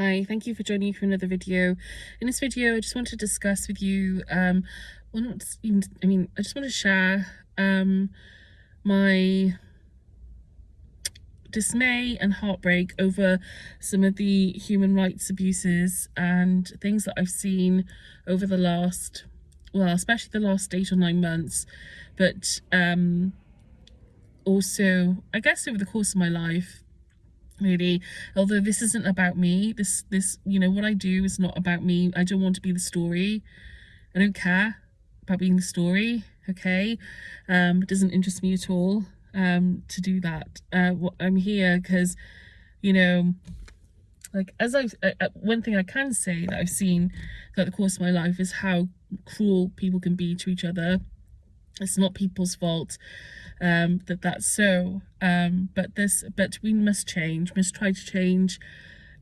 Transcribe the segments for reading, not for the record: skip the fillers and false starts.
Hi, thank you for joining me for another video. In this video, I just want to discuss with you, well, not even, I just want to share my dismay and heartbreak over some of the human rights abuses and things that I've seen over the last, well, especially the last 8 or 9 months, but also, I guess, over the course of my life. Really, although this isn't about me, this what I do is not about me. I don't want to be the story. I don't care about being the story. Okay, it doesn't interest me at all to do that. I'm here because, like, as one thing I can say that I've seen throughout the course of my life is how cruel people can be to each other. It's not people's fault that's so, but we must change, must try to change.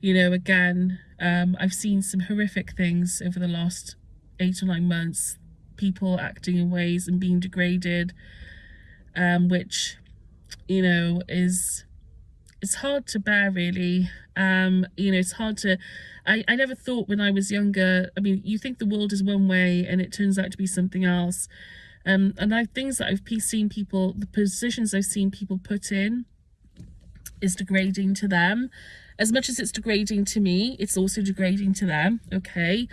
Again, I've seen some horrific things over the last 8 or 9 months, people acting in ways and being degraded, which it's hard to bear, really. It's hard to, I never thought when I was younger, you think the world is one way and it turns out to be something else. And things that I've seen people, the positions I've seen people put in is degrading to them. As much as it's degrading to me, it's also degrading to them, okay?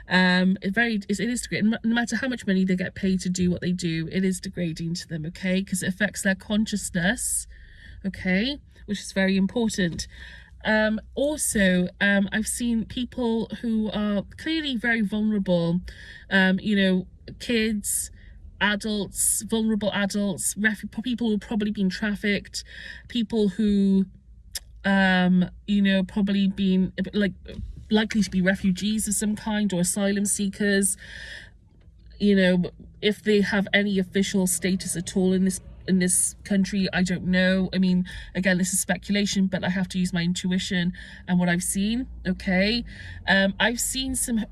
It is degrading. No matter how much money they get paid to do what they do, it is degrading to them, okay? Because it affects their consciousness, okay? Which is very important. Also, I've seen people who are clearly very vulnerable, kids, adults, vulnerable adults, people who've probably been trafficked, people who probably been likely to be refugees of some kind or asylum seekers, if they have any official status at all in this country. I don't know. Again, this is speculation, but I have to use my intuition and what I've seen, okay? I've seen some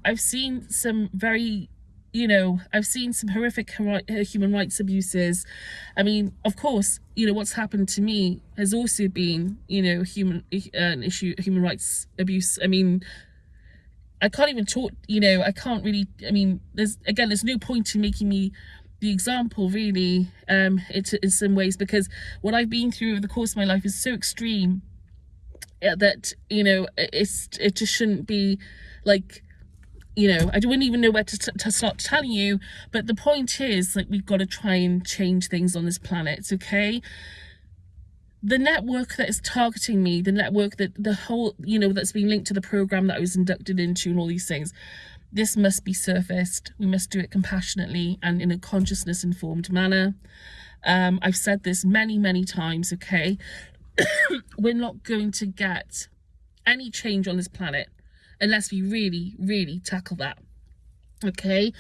very, I've seen some horrific human rights abuses. Of course, what's happened to me has also been, human rights abuse. I can't even talk, I can't really, there's no point in making me the example, really, in some ways, because what I've been through over the course of my life is so extreme that, it just shouldn't be like, I wouldn't even know where to start telling you. But the point is, like, we've got to try and change things on this planet, okay? The network that is targeting me, the network that the whole, that's been linked to the program that I was inducted into and all these things, this must be surfaced. We must do it compassionately and in a consciousness informed manner. I've said this many, many times, okay? We're not going to get any change on this planet unless we really, really tackle that, okay?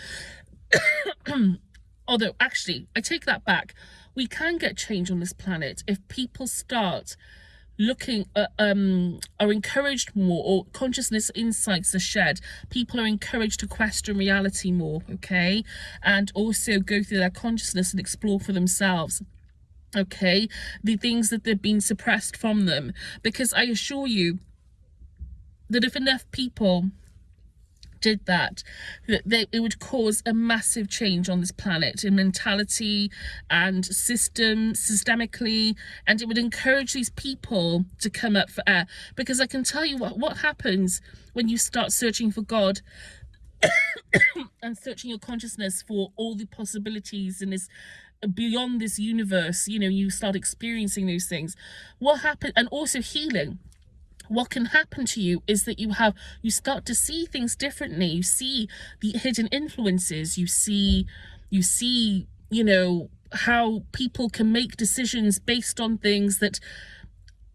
Although, actually, I take that back. We can get change on this planet if people start looking, are encouraged more, or consciousness insights are shed. People are encouraged to question reality more, okay? And also go through their consciousness and explore for themselves, okay? The things that they've been suppressed from them. Because I assure you that if enough people did that, it would cause a massive change on this planet in mentality and systemically, and it would encourage these people to come up for air. Because I can tell you what happens when you start searching for God and searching your consciousness for all the possibilities in this, beyond this universe. You start experiencing those things. What happened, and also healing. What can happen to you is that you start to see things differently. You see the hidden influences. You see, how people can make decisions based on things that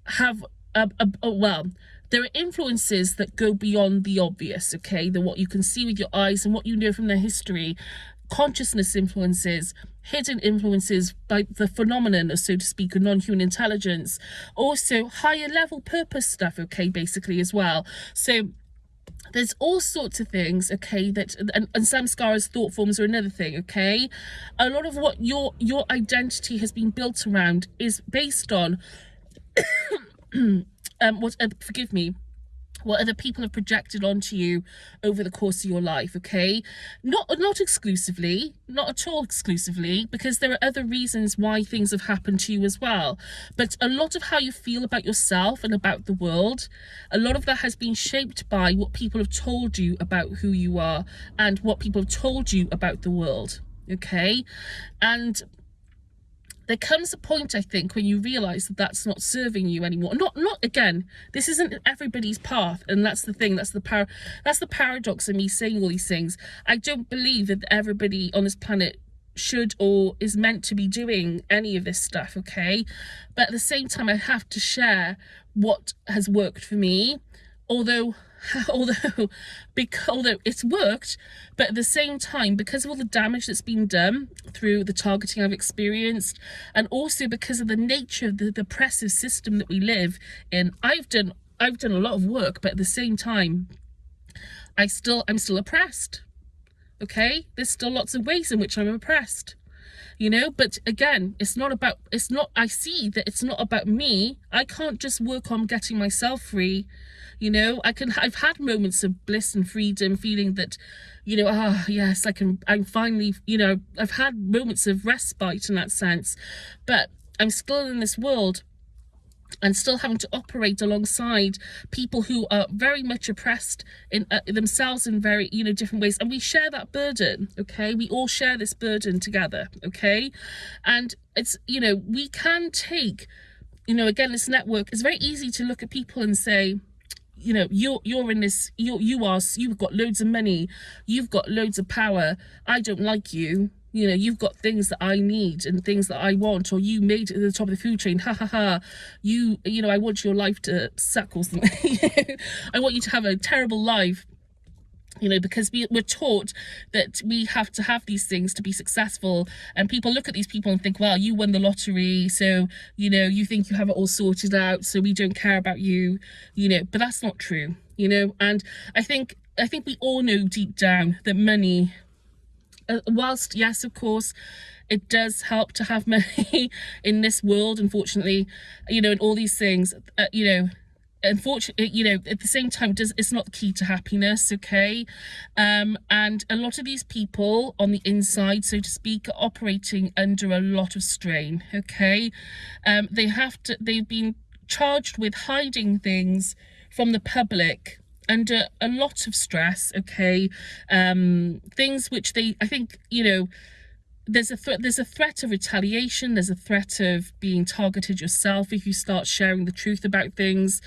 have, there are influences that go beyond the obvious, okay? What you can see with your eyes and what you know from their history. Consciousness influences, hidden influences by the phenomenon, so to speak, of non-human intelligence. Also higher level purpose stuff, okay, basically, as well. So there's all sorts of things, okay, that and samskaras, thought forms, are another thing, okay? A lot of what your identity has been built around is based on forgive me, what other people have projected onto you over the course of your life, okay? Not exclusively, not at all exclusively, because there are other reasons why things have happened to you as well. But a lot of how you feel about yourself and about the world, a lot of that has been shaped by what people have told you about who you are and what people have told you about the world, okay? And there comes a point, I think, when you realise that that's not serving you anymore. Not again, this isn't everybody's path, and that's the thing, that's the paradox of me saying all these things. I don't believe that everybody on this planet should or is meant to be doing any of this stuff, okay? But at the same time, I have to share what has worked for me, although it's worked, but at the same time, because of all the damage that's been done through the targeting I've experienced, and also because of the nature of the oppressive system that we live in, I've done a lot of work, but at the same time, I'm still oppressed. Okay, there's still lots of ways in which I'm oppressed, you know. But again, I see that it's not about me. I can't just work on getting myself free. You know, I've had moments of bliss and freedom, feeling that, you know, yes, I'm finally, you know, I've had moments of respite in that sense, but I'm still in this world and still having to operate alongside people who are very much oppressed in themselves in very, you know, different ways. And we share that burden, okay? We all share this burden together, okay? And it's, you know, we can take, you know, again, this network, it's very easy to look at people and say, you know, you're in this, you've got loads of money, you've got loads of power, I don't like you, you know, you've got things that I need and things that I want, or you made it at the top of the food chain, ha ha ha, you know, I want your life to suck or something. I want you to have a terrible life. You know, because we're taught that we have to have these things to be successful, and people look at these people and think, well, you won the lottery, so, you know, you think you have it all sorted out, so we don't care about you, you know. But that's not true, you know. And I think we all know deep down that money, whilst yes, of course, it does help to have money in this world, unfortunately, you know, and all these things, you know, unfortunately, you know, at the same time, it's not the key to happiness, okay? And a lot of these people on the inside, so to speak, are operating under a lot of strain, okay? They've been charged with hiding things from the public under a lot of stress, okay? Things which I think, you know, there's a threat of retaliation, there's a threat of being targeted yourself if you start sharing the truth about things.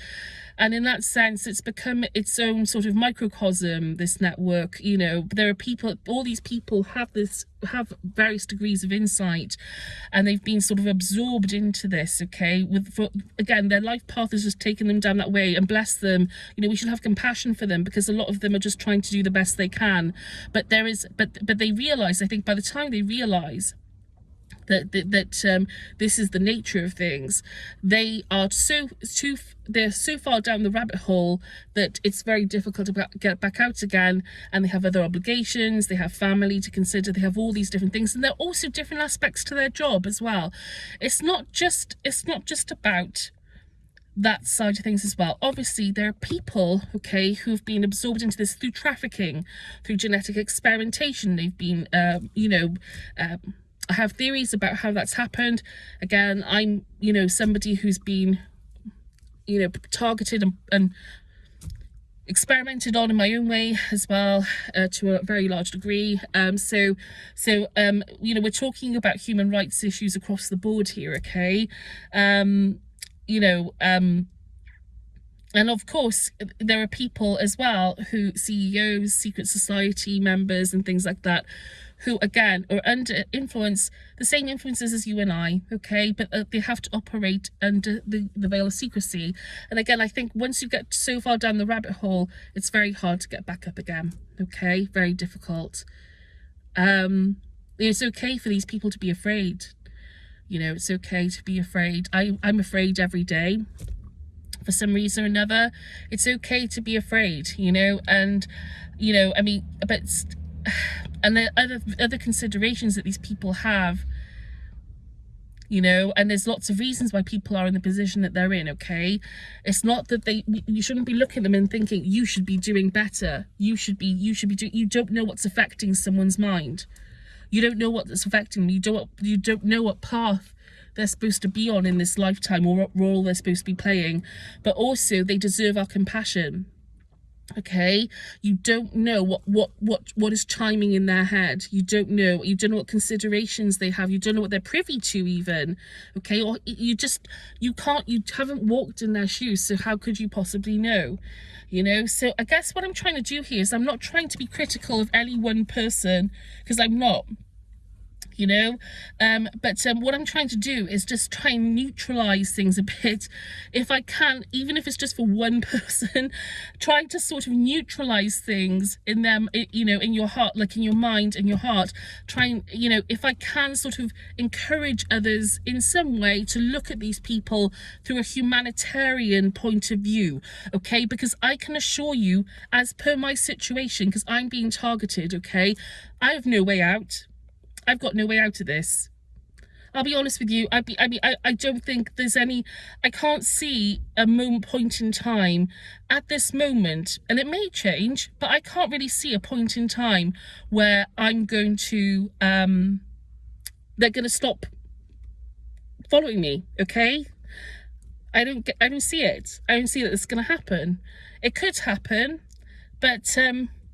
And in that sense, it's become its own sort of microcosm, this network. You know, there are people, all these people have various degrees of insight, and they've been sort of absorbed into this, okay? Again, their life path has just taken them down that way, and bless them. You know, we should have compassion for them, because a lot of them are just trying to do the best they can. But they realize, I think by the time they realize that this is the nature of things, they're so far down the rabbit hole that it's very difficult to get back out again. And they have other obligations, they have family to consider, they have all these different things, and there are also different aspects to their job as well. It's not just about that side of things as well. Obviously, there are people, okay, who've been absorbed into this through trafficking, through genetic experimentation. They've been I have theories about how that's happened. Again, I'm, you know, somebody who's been, you know, targeted and experimented on in my own way as well, to a very large degree. So you know, we're talking about human rights issues across the board here, okay? You know, and of course, there are people as well who, CEOs, secret society members and things like that, who again are under influence, the same influences as you and I, okay? But they have to operate under the veil of secrecy. And again, I think once you get so far down the rabbit hole, it's very hard to get back up again, okay? Very difficult. It's okay for these people to be afraid. You know, it's okay to be afraid. I'm afraid every day. For some reason or another, it's okay to be afraid, you know. And, you know, I mean, but, and the other considerations that these people have, you know, and there's lots of reasons why people are in the position that they're in, okay? It's not that you shouldn't be looking at them and thinking you should be doing better. You should be doing, you don't know what's affecting someone's mind. You don't know what's affecting them. You don't know what path they're supposed to be on in this lifetime, or what role they're supposed to be playing. But also, they deserve our compassion. Okay, you don't know what is chiming in their head. You don't know what considerations they have. You don't know what they're privy to even. Okay, or you haven't walked in their shoes, so how could you possibly know? You know, so I guess what I'm trying to do here is I'm not trying to be critical of any one person, because I'm not, you know, but what I'm trying to do is just try and neutralize things a bit, if I can, even if it's just for one person, trying to sort of neutralize things in them, you know, in your heart, like in your mind and your heart, trying, you know, if I can sort of encourage others in some way to look at these people through a humanitarian point of view, okay? Because I can assure you, as per my situation, because I'm being targeted, okay, I have no way out. I've got no way out of this. I'll be honest with you. I don't think there's any, I can't see a point in time at this moment, and it may change, but I can't really see a point in time where I'm going to, they're going to stop following me, okay? I don't see it. I don't see that it's going to happen. It could happen, but,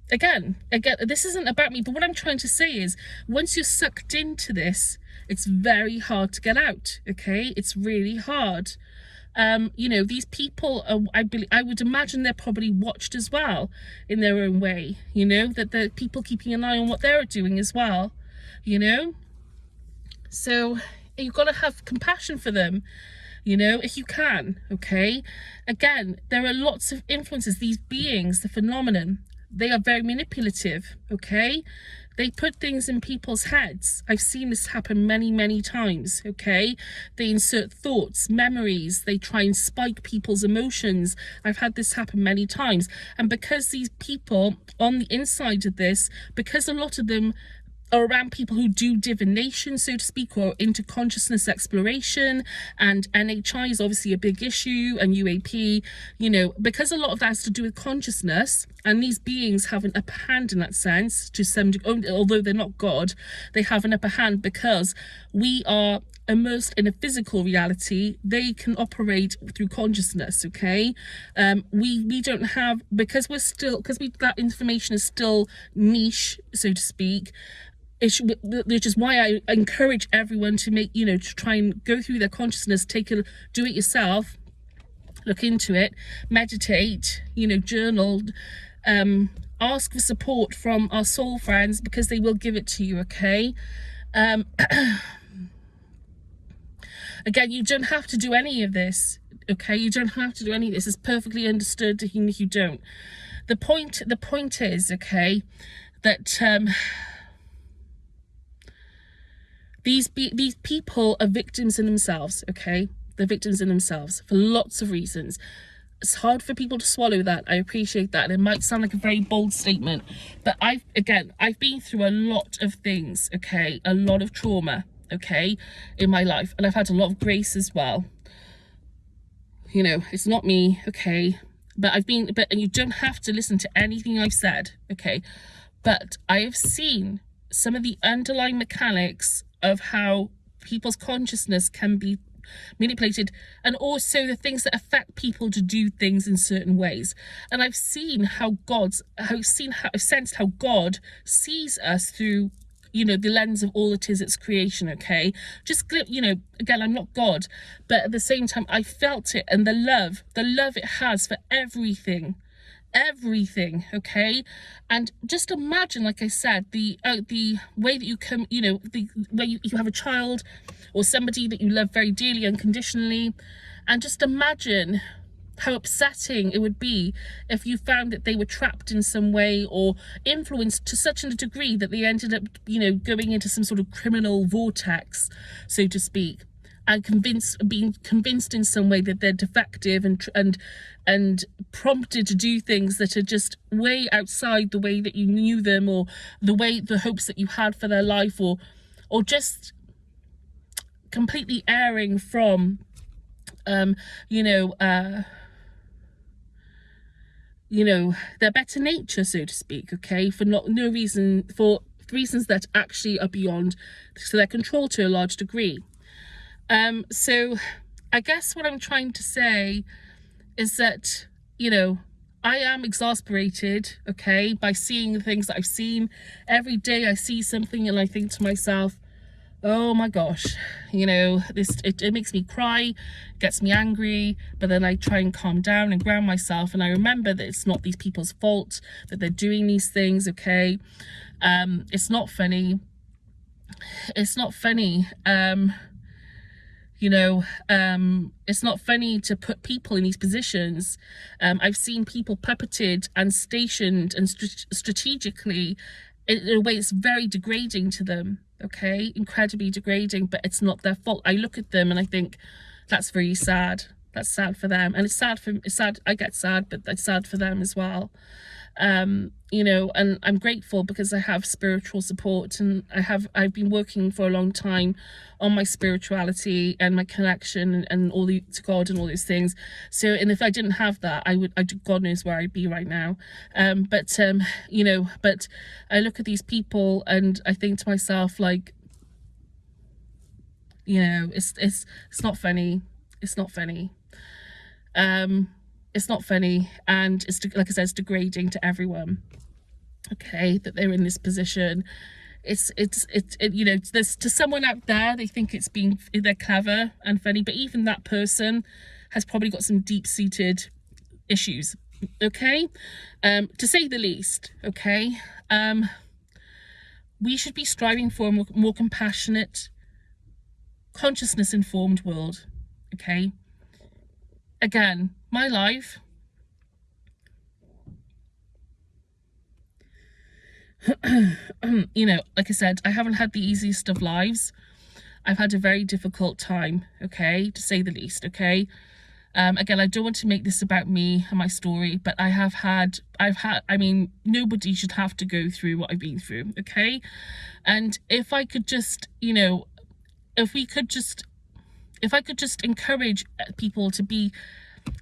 Again, this isn't about me, but what I'm trying to say is, once you're sucked into this, it's very hard to get out, okay? It's really hard. You know, these people, I would imagine they're probably watched as well in their own way, you know, that the people keeping an eye on what they're doing as well, you know? So you've got to have compassion for them, you know, if you can, okay? Again, there are lots of influences, these beings, the phenomenon. They are very manipulative, okay? They put things in people's heads. I've seen this happen many, many times, okay? They insert thoughts, memories. They try and spike people's emotions. I've had this happen many times. And because these people on the inside of this, because a lot of them are around people who do divination, so to speak, or into consciousness exploration, and NHI is obviously a big issue, and UAP, you know, because a lot of that has to do with consciousness, and these beings have an upper hand in that sense, to some degree, although they're not God, they have an upper hand because we are immersed in a physical reality. They can operate through consciousness, okay? We don't have, because that information is still niche, so to speak, which is why I encourage everyone to make, you know, to try and go through their consciousness, do it yourself, look into it, meditate, you know, journal, ask for support from our soul friends, because they will give it to you, okay? Again, you don't have to do any of this, okay? You don't have to do any of this. It's perfectly understood even if you don't. The point is, okay, that these people are victims in themselves, okay? They're victims in themselves for lots of reasons. It's hard for people to swallow that. I appreciate that. And it might sound like a very bold statement, but I've been through a lot of things, okay? A lot of trauma, okay, in my life. And I've had a lot of grace as well. You know, it's not me, okay? And you don't have to listen to anything I've said, okay? But I have seen some of the underlying mechanics of how people's consciousness can be manipulated, and also the things that affect people to do things in certain ways. And I've seen I've sensed how God sees us through, you know, the lens of all it is, its creation, okay? Just, you know, again, I'm not God, but at the same time, I felt it, and the love it has for everything, okay? And just imagine, like I said, the way that you come, you know, the way you have a child or somebody that you love very dearly, unconditionally, and just imagine how upsetting it would be if you found that they were trapped in some way or influenced to such a degree that they ended up, you know, going into some sort of criminal vortex, so to speak, and being convinced in some way that they're defective and prompted to do things that are just way outside the way that you knew them, or the hopes that you had for their life, or just completely erring from, their better nature, so to speak, okay, for no reason, for reasons that actually are beyond their control to a large degree. So I guess what I'm trying to say is that, I am exasperated, okay, by seeing the things that I've seen. Every day I see something and I think to myself, oh my gosh, it makes me cry, gets me angry, but then I try and calm down and ground myself, and I remember that it's not these people's fault that they're doing these things, okay? It's not funny. It's not funny. It's not funny to put people in these positions. I've seen people puppeted and stationed and strategically in a way it's very degrading to them, okay? Incredibly degrading, but it's not their fault. I look at them and I think, that's very sad. That's sad for them. And it's sad, I get sad, but it's sad for them as well. And I'm grateful because I have spiritual support, and I've been working for a long time on my spirituality and my connection and to God and all those things. So, and if I didn't have that, God knows where I'd be right now. But I look at these people and I think to myself, like, it's not funny. It's not funny. It's not funny, and it's, like I said, it's degrading to everyone, okay, that they're in this position. It's there's, to someone out there, they think they're clever and funny, but even that person has probably got some deep-seated issues, okay, to say the least, okay. We should be striving for a more compassionate, consciousness-informed world, okay. Again, my life, like I said, I haven't had the easiest of lives. I've had a very difficult time, okay, to say the least, okay. Again, I don't want to make this about me and my story, but nobody should have to go through what I've been through, okay. And if I could just, if I could just encourage people to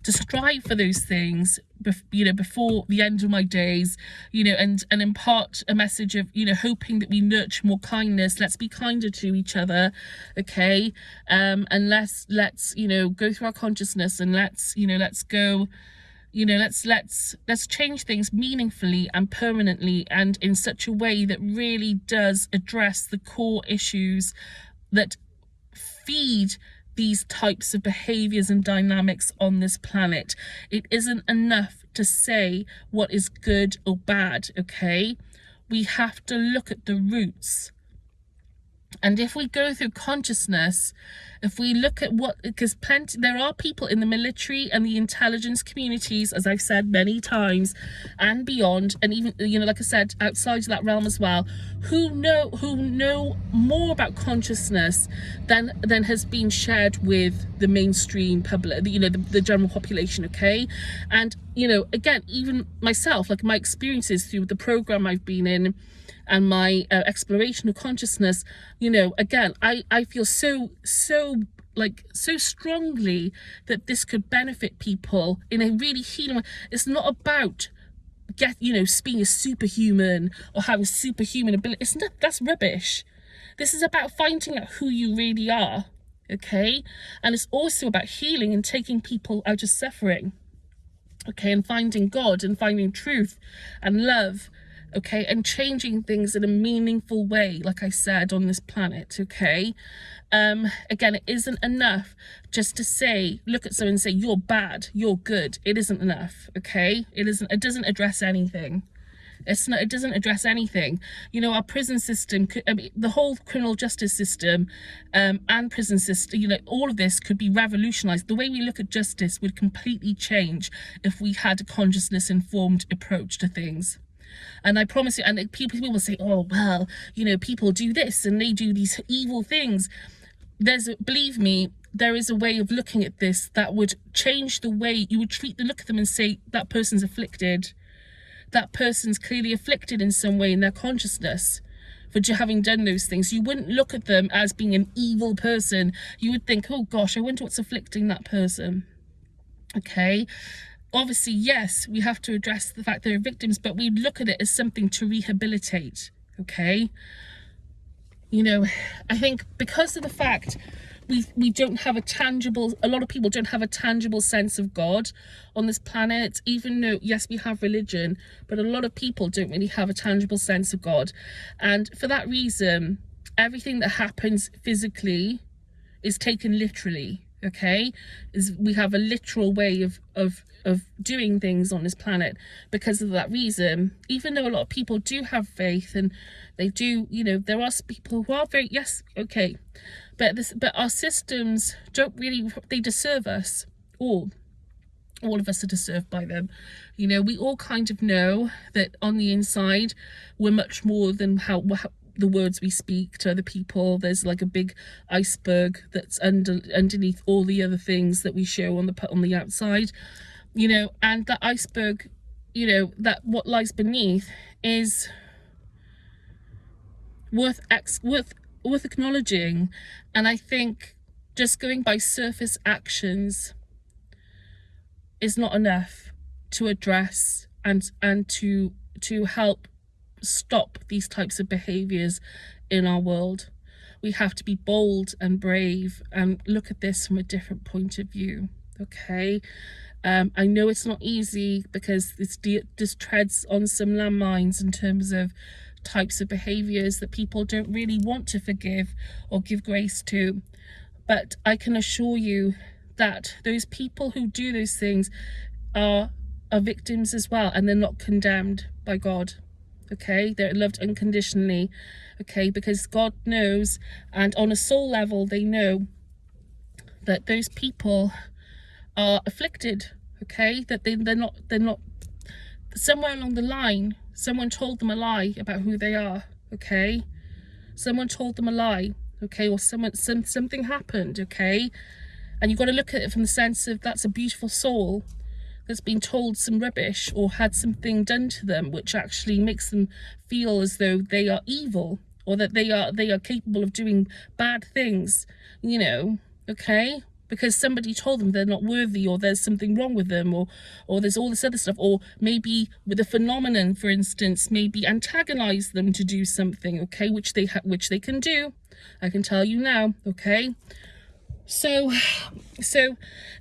strive for those things, before the end of my days, and impart a message of, hoping that we nurture more kindness. Let's be kinder to each other, okay? And let's go through our consciousness, and let's go, let's change things meaningfully and permanently, and in such a way that really does address the core issues that feed these types of behaviors and dynamics on this planet. It isn't enough to say what is good or bad, okay? We have to look at the roots. And if we go through consciousness, if we look at because there are people in the military and the intelligence communities, as I've said many times, and beyond, and even, like I said, outside of that realm as well, who know more about consciousness than has been shared with the mainstream public, the general population, okay? And, again, even myself, like my experiences through the program I've been in, and my exploration of consciousness, again, I feel so strongly that this could benefit people in a really healing way. It's not about being a superhuman or having superhuman ability. That's rubbish. This is about finding out who you really are, okay? And it's also about healing and taking people out of suffering, okay, and finding God and finding truth and love, okay, and changing things in a meaningful way, like I said, on this planet, okay. Again, it isn't enough just to look at someone and say, you're bad, you're good. It isn't enough, okay. It doesn't address anything. It doesn't address anything. Our prison system, the whole criminal justice system, and prison system, all of this could be revolutionized. The way we look at justice would completely change if we had a consciousness informed approach to things. And I promise you, and people will say, oh, well, people do this and they do these evil things. Believe me, there is a way of looking at this that would change the way you would look at them and say, that person's afflicted. That person's clearly afflicted in some way in their consciousness for having done those things. You wouldn't look at them as being an evil person. You would think, oh gosh, I wonder what's afflicting that person. Okay, obviously, yes, we have to address the fact they're victims, but we look at it as something to rehabilitate. Okay, you know, I think because of the fact we don't have a lot of people don't have a tangible sense of God on this planet, even though, yes, we have religion, but a lot of people don't really have a tangible sense of God. And for that reason, everything that happens physically is taken literally. Okay, we have a literal way of doing things on this planet because of that reason. Even though a lot of people do have faith and they do, you know, there are people who are very, yes, okay, but our systems don't really, they deserve us all of us are deserved by them. You know, we all kind of know that on the inside we're much more than how the words we speak to other people. There's like a big iceberg that's underneath all the other things that we show on the outside, you know, and that iceberg, you know, that what lies beneath is worth acknowledging. And I think just going by surface actions is not enough to address and to help stop these types of behaviors in our world. We have to be bold and brave and look at this from a different point of view. Okay, I know it's not easy because this treads on some landmines in terms of types of behaviors that people don't really want to forgive or give grace to, but I can assure you that those people who do those things are victims as well, and they're not condemned by God. Okay, they're loved unconditionally. Okay, because God knows, and on a soul level they know that those people are afflicted. Okay, that they're not somewhere along the line someone told them a lie about who they are. Okay, someone told them a lie. Okay, or something happened. Okay, and you've got to look at it from the sense of that's a beautiful soul that's been told some rubbish or had something done to them which actually makes them feel as though they are evil or that they are capable of doing bad things, you know. Okay, because somebody told them they're not worthy, or there's something wrong with them, or there's all this other stuff, or maybe with a phenomenon, for instance, maybe antagonize them to do something. Okay, which they can do, I can tell you now. Okay, so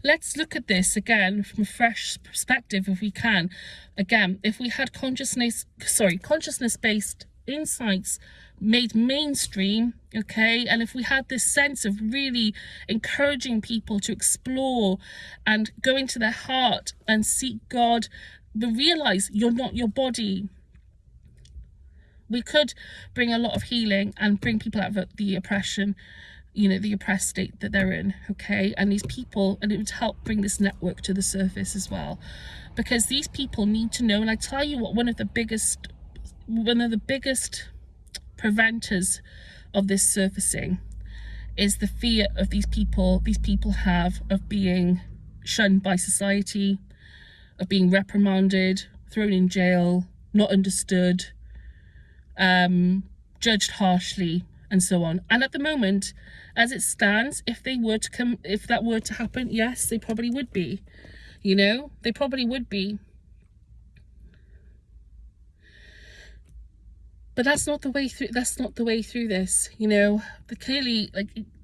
let's look at this again from a fresh perspective if we can. Again, if we had consciousness-based insights made mainstream, okay, and if we had this sense of really encouraging people to explore and go into their heart and seek God, but realize you're not your body, we could bring a lot of healing and bring people out of the oppression, you know, the oppressed state that they're in. Okay, and these people, and it would help bring this network to the surface as well, because these people need to know. And I tell you what, one of the biggest preventers of this surfacing is the fear of these people have of being shunned by society, of being reprimanded, thrown in jail, not understood, judged harshly, and so on. And at the moment, as it stands, if that were to happen, yes, they probably would be. You know, they probably would be. But that's not the way through. That's not the way through this. You know, clearly,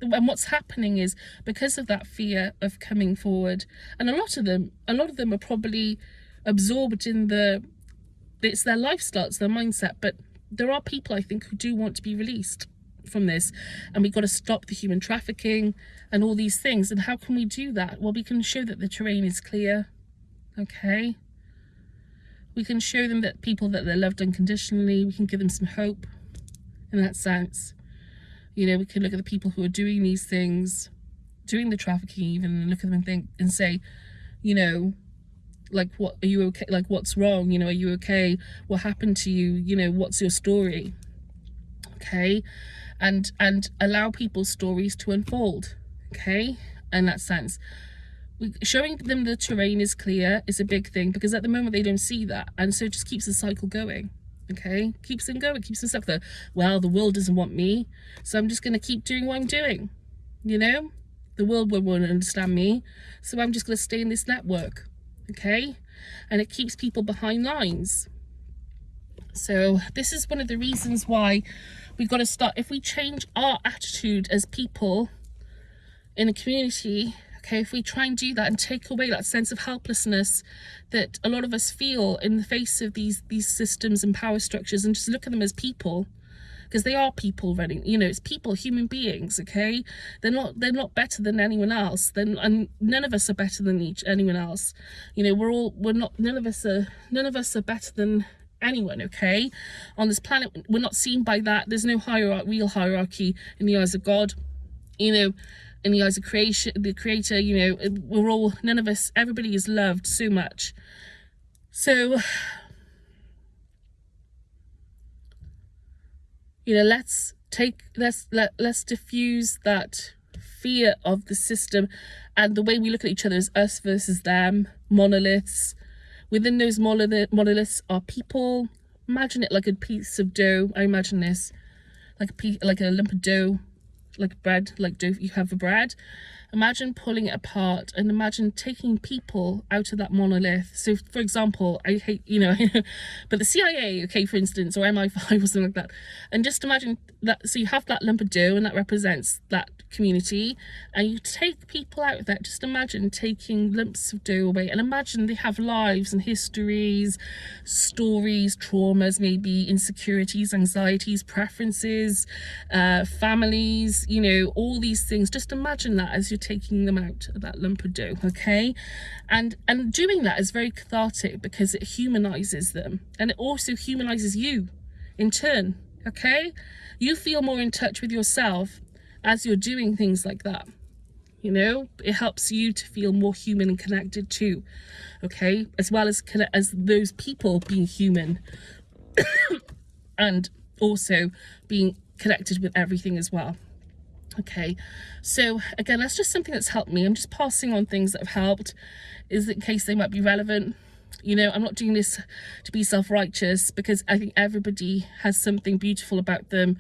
and what's happening is because of that fear of coming forward, and a lot of them are probably absorbed in it's their lifestyle, it's their mindset. But there are people, I think, who do want to be released from this, and we've got to stop the human trafficking and all these things. And how can we do that? Well, we can show that the terrain is clear. Okay, we can show them that they're loved unconditionally. We can give them some hope in that sense. You know, we can look at the people who are doing these things, doing the trafficking even, and look at them and think and say, you know, like, what are you okay? Like, what's wrong? You know, are you okay? What happened to you? You know, what's your story? Okay, and allow people's stories to unfold. Okay, in that sense, showing them the terrain is clear is a big thing, because at the moment they don't see that, and so it just keeps the cycle going. Okay, keeps them going, keeps them stuck there. Well, the world doesn't want me, so I'm just going to keep doing what I'm doing. You know, the world won't understand me, so I'm just going to stay in this network. Okay, and it keeps people behind lines. So this is one of the reasons why we've got to start. If we change our attitude as people in a community, okay, if we try and do that and take away that sense of helplessness that a lot of us feel in the face of these systems and power structures, and just look at them as people, because they are people running, you know, it's people, human beings, okay? They're not better than anyone else. And none of us are better than anyone else. You know, none of us are better than anyone, okay? On this planet, we're not seen by that. There's no real hierarchy in the eyes of God, you know, in the eyes of the creator, you know. None of us, everybody is loved so much. So, you know, let's diffuse that fear of the system, and the way we look at each other as us versus them, monoliths. Within those monoliths are people. Imagine it like a piece of dough. I imagine this like a lump of dough, like bread, like dough you have for bread. Imagine pulling it apart, and imagine taking people out of that monolith. So, for example, I hate, you know, but the CIA, okay, for instance, or MI5 or something like that. And just imagine that, so you have that lump of dough, and that represents that community, and you take people out of that. Just imagine taking lumps of dough away, and imagine they have lives and histories, stories, traumas, maybe insecurities, anxieties, preferences, families, you know, all these things. Just imagine that as you're taking them out of that lump of dough, okay? And doing that is very cathartic, because it humanizes them, and it also humanizes you in turn, okay? You feel more in touch with yourself as you're doing things like that. You know, it helps you to feel more human and connected too, okay? As well as those people being human and also being connected with everything as well. Okay, so again, that's just something that's helped me. I'm just passing on things that have helped, is in case they might be relevant. You know, I'm not doing this to be self-righteous, because I think everybody has something beautiful about them,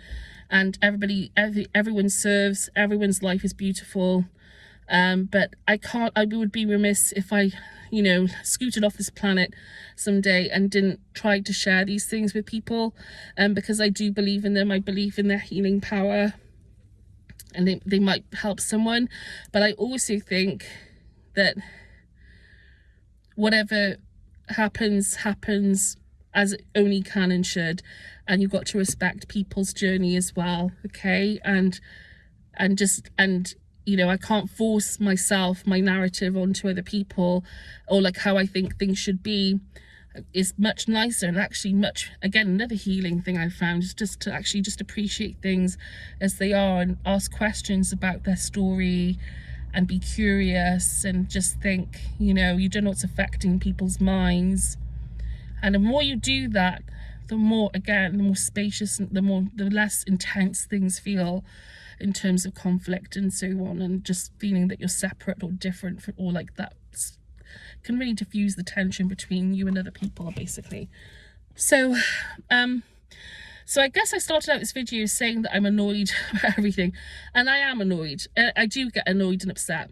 and everyone serves, everyone's life is beautiful. But I would be remiss if I, you know, scooted off this planet someday and didn't try to share these things with people, because I do believe in them. I believe in their healing power, and they might help someone. But I also think that whatever happens as it only can and should, and you've got to respect people's journey as well, okay? And you know, I can't force my narrative onto other people, or like how I think things should be. Is much nicer, and actually again, another healing thing I've found is just to actually just appreciate things as they are, and ask questions about their story, and be curious, and just think, you know, you don't know what's affecting people's minds. And the more you do that, the more spacious, and the less intense things feel in terms of conflict and so on, and just feeling that you're separate or different, or like that can really diffuse the tension between you and other people, basically. So I guess I started out this video saying that I'm annoyed about everything, and I am annoyed. I do get annoyed and upset,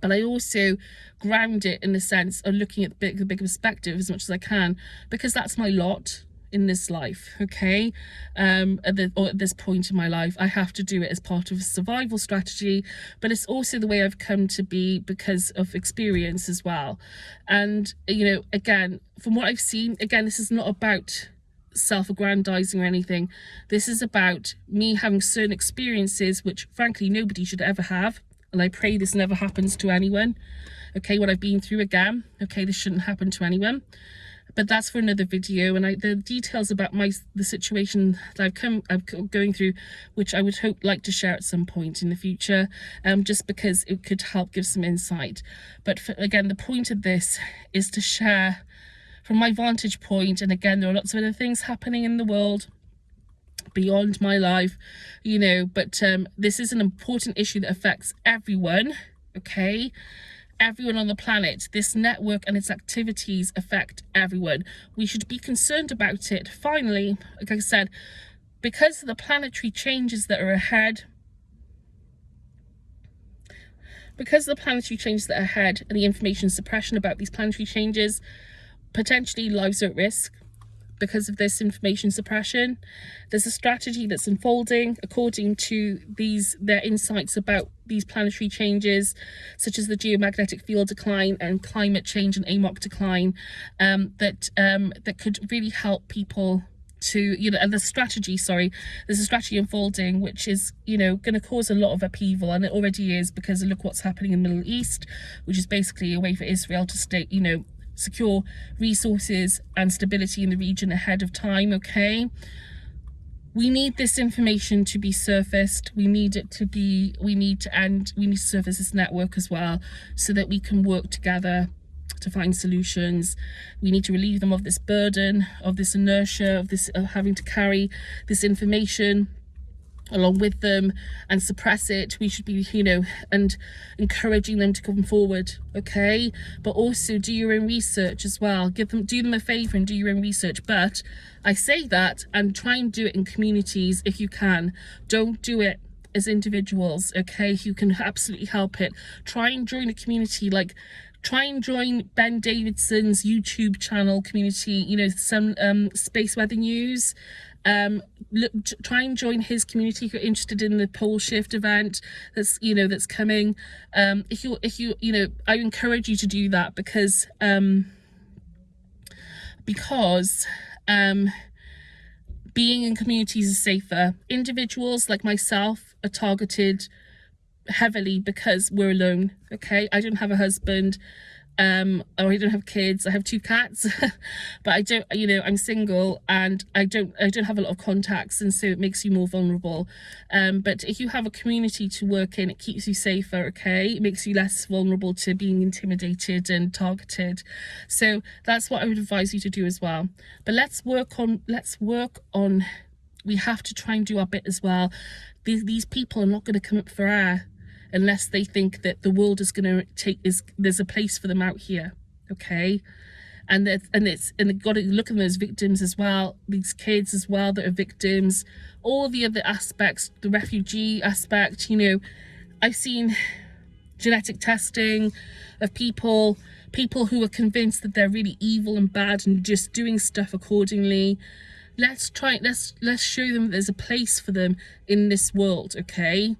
but I also ground it in the sense of looking at the bigger perspective as much as I can, because that's my lot in this life, okay? At this point in my life, I have to do it as part of a survival strategy, but it's also the way I've come to be because of experience as well. And, you know, again, from what I've seen, again, this is not about self-aggrandizing or anything. This is about me having certain experiences which frankly nobody should ever have, and I pray this never happens to anyone, okay? What I've been through, again, okay, this shouldn't happen to anyone. But that's for another video, and the details about the situation that I'm going through, which I would like to share at some point in the future, just because it could help give some insight. But again, the point of this is to share from my vantage point, and again, there are lots of other things happening in the world beyond my life, you know, but this is an important issue that affects everyone, okay? everyone on the planet. This network and its activities affect everyone. We should be concerned about it. Finally, like I said, because of the planetary changes that are ahead, and the information suppression about these planetary changes, potentially lives are at risk because of this information suppression. There's a strategy that's unfolding according to their insights about these planetary changes, such as the geomagnetic field decline and climate change and AMOC decline, that could really help people to, and there's a strategy unfolding which is, going to cause a lot of upheaval, and it already is, because look what's happening in the Middle East, which is basically a way for Israel to stay, secure resources and stability in the region ahead of time. Okay, we need this information to be surfaced. We need to surface this network as well, so that we can work together to find solutions. We need to relieve them of this burden, of this inertia, of having to carry this information along with them and suppress it. We should be, and encouraging them to come forward, okay? But also do your own research as well. Do them a favor and do your own research. But I say that, and try and do it in communities if you can. Don't do it as individuals, okay? You can absolutely help it. Try and join a community, try and join Ben Davidson's YouTube channel community, some Space Weather News. Try and join his community if you're interested in the pole shift event that's coming. If you I encourage you to do that, because being in communities is safer. Individuals like myself are targeted heavily because we're alone, okay? I don't have a husband, or I don't have kids. I have 2 cats, but I don't, I'm single, and I don't have a lot of contacts, and so it makes you more vulnerable. But if you have a community to work in, it keeps you safer, okay? It makes you less vulnerable to being intimidated and targeted. So that's what I would advise you to do as well. But let's work on, we have to try and do our bit as well. These people are not going to come up for air unless they think that the world is going to there's a place for them out here, okay? And they've got to look at them as victims as well, these kids as well that are victims, all the other aspects, the refugee aspect. I've seen genetic testing of people who are convinced that they're really evil and bad and just doing stuff accordingly. Let's show them that there's a place for them in this world, okay?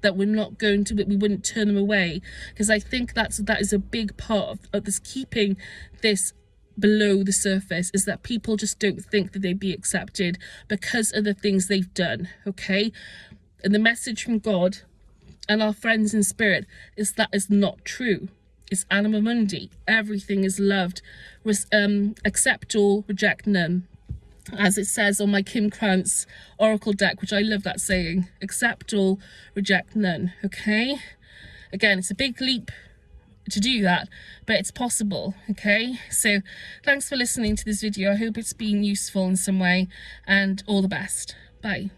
That we wouldn't turn them away, because I think that is a big part of this, keeping this below the surface, is that people just don't think that they'd be accepted because of the things they've done, okay? And the message from God and our friends in spirit is that is not true. It's anima mundi. Everything is loved. Accept all, reject none. As it says on my Kim Krantz oracle deck, which I love that saying, accept all, reject none, okay? Again, it's a big leap to do that, but it's possible, okay? So thanks for listening to this video. I hope it's been useful in some way, and all the best. Bye.